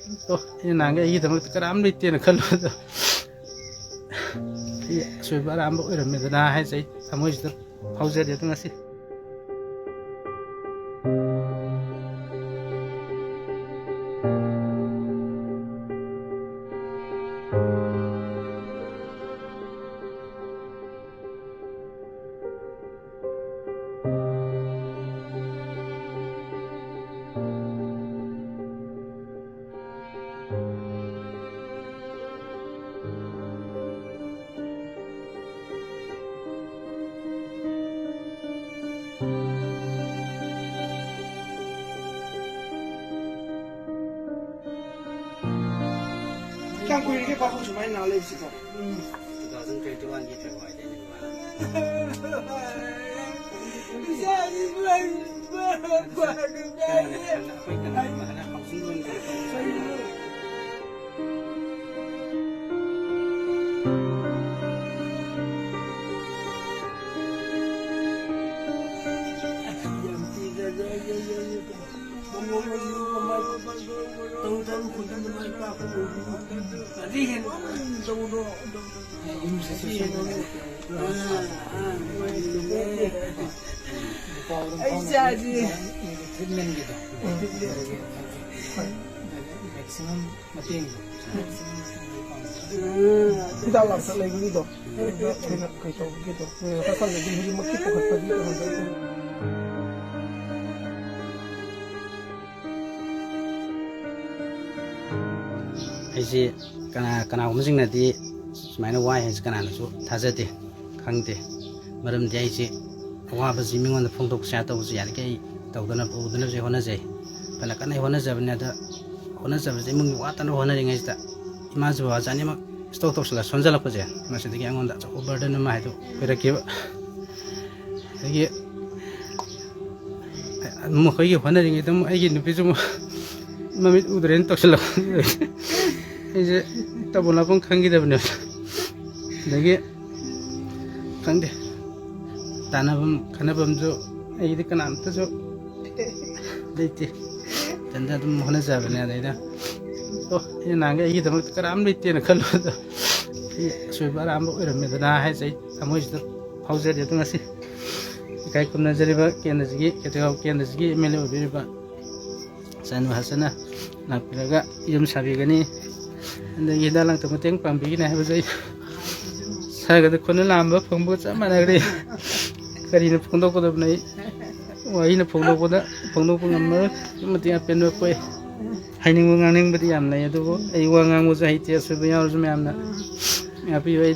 तो ये नांगे ये तो कराम लेते ना खलो तो ये सुबह आराम बोल रहे मेरे ना है सही समझ तो फाउज़े देते हैं सी क्या कोई के पास कुछ मैं ना ले इसको 2021 ये फेब्रुआरी दे दूंगा इसे kita langsung lagi gitu, kita gitu, kita kan lagi di masjid pokok tadi kan. ऐसे कना उमसिंग नदी सुमाइना वाई है कना नसु थाजते खंगते मरम दे ऐसे अवाब जि मिंगन फोंदोक सा तबु यार के तौदना उदना जे होना जे पना कना होना जबने दा होना जब जे मुंग वातन होना रिंग इस्ता इमाज वा जानि मा स्टॉक तोसला सोनजला पजे मसे दि अंगन दा बर्डन मा हाइदो फेरा के ये मखै होना रिंग एकदम आइगे नुपि जुम ममित उदरेन तोसला इसे तब उन लोगों खंगी दबने देखिए खंगे ताना बम खाना बम जो ये दिक्कत नाम तो जो देती चंदा तुम होने जाबे नहीं आते ना तो ये नांगे ये तो कराम लेते ना खलो तो ये सुबह आराम बोल रहे मेरे ना है सही समझ तो फाउज़े देते हैं सी कहीं कुछ नजर बा क्या नज़र मेले उधर बा सन हसना ना पिलगा यम साबी गनी ये दालंग तो मतेंग पांबी ना है बजाई सागद कोने लांबा फंबो चमा नगरी करीन फंदो को दब नहीं वही न फंदो को नंबर मतिया पेन कोई हाइनिंग गानिंग बदी याम नहीं तो वो ए वांगांग वो जाहि ते सुबह यार जो मैं आमना यहाँ पे वही